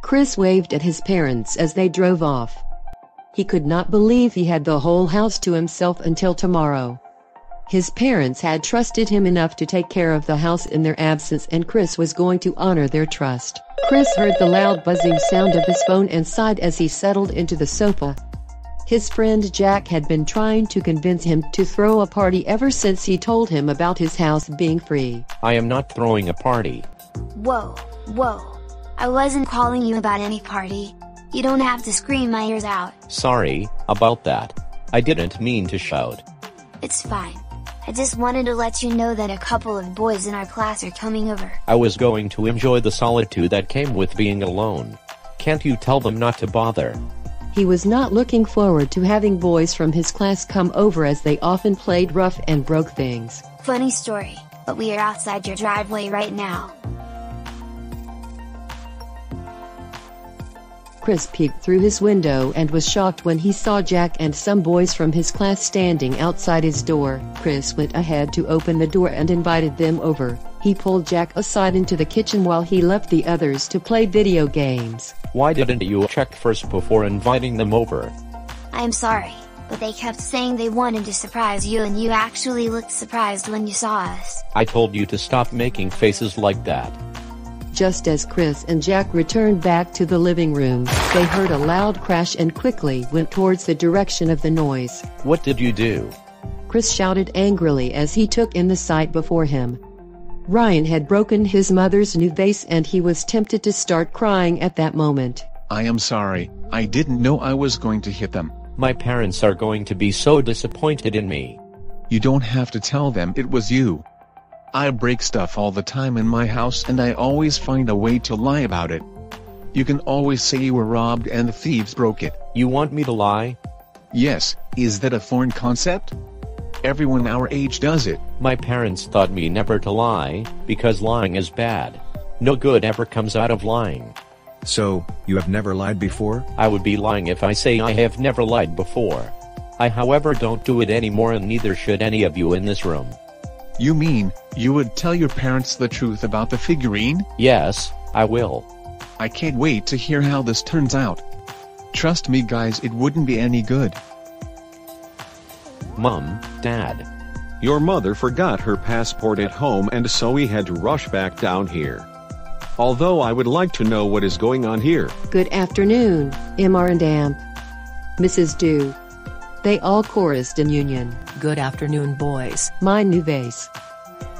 Chris waved at his parents as they drove off. He could not believe he had the whole house to himself until tomorrow. His parents had trusted him enough to take care of the house in their absence, and Chris was going to honor their trust. Chris heard the loud buzzing sound of his phone and sighed as he settled into the sofa. His friend Jack had been trying to convince him to throw a party ever since he told him about his house being free. I am not throwing a party. Whoa. I wasn't calling you about any party. You don't have to scream my ears out. Sorry about that. I didn't mean to shout. It's fine. I just wanted to let you know that a couple of boys in our class are coming over. I was going to enjoy the solitude that came with being alone. Can't you tell them not to bother? He was not looking forward to having boys from his class come over, as they often played rough and broke things. Funny story, but we are outside your driveway right now. Chris peeked through his window and was shocked when he saw Jack and some boys from his class standing outside his door. Chris went ahead to open the door and invited them over. He pulled Jack aside into the kitchen while he left the others to play video games. Why didn't you check first before inviting them over? I am sorry, but they kept saying they wanted to surprise you, and you actually looked surprised when you saw us. I told you to stop making faces like that. Just as Chris and Jack returned back to the living room, they heard a loud crash and quickly went towards the direction of the noise. What did you do? Chris shouted angrily as he took in the sight before him. Ryan had broken his mother's new vase, and he was tempted to start crying at that moment. I am sorry, I didn't know I was going to hit them. My parents are going to be so disappointed in me. You don't have to tell them it was you. I break stuff all the time in my house, and I always find a way to lie about it. You can always say you were robbed and the thieves broke it. You want me to lie? Yes, is that a foreign concept? Everyone our age does it. My parents taught me never to lie, because lying is bad. No good ever comes out of lying. So, you have never lied before? I would be lying if I say I have never lied before. I, however, don't do it anymore, and neither should any of you in this room. You mean, you would tell your parents the truth about the figurine? Yes, I will. I can't wait to hear how this turns out. Trust me guys, it wouldn't be any good. Mom, Dad. Your mother forgot her passport at home, and so we had to rush back down here. Although I would like to know what is going on here. Good afternoon, Mr. and Amp. Mrs. Dew. They all chorused in union. Good afternoon, boys. My new vase.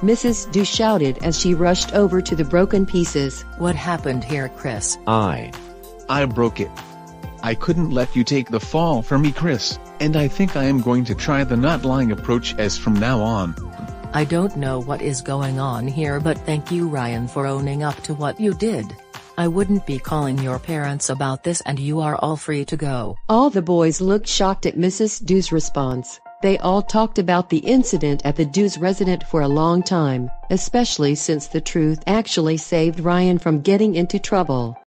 Mrs. Dew shouted as she rushed over to the broken pieces. What happened here, Chris? I broke it. I couldn't let you take the fall for me, Chris, and I think I am going to try the not lying approach as from now on. I don't know what is going on here, but thank you, Ryan, for owning up to what you did. I wouldn't be calling your parents about this, and you are all free to go. All the boys looked shocked at Mrs. Dew's response. They all talked about the incident at the Dews' residence for a long time, especially since the truth actually saved Ryan from getting into trouble.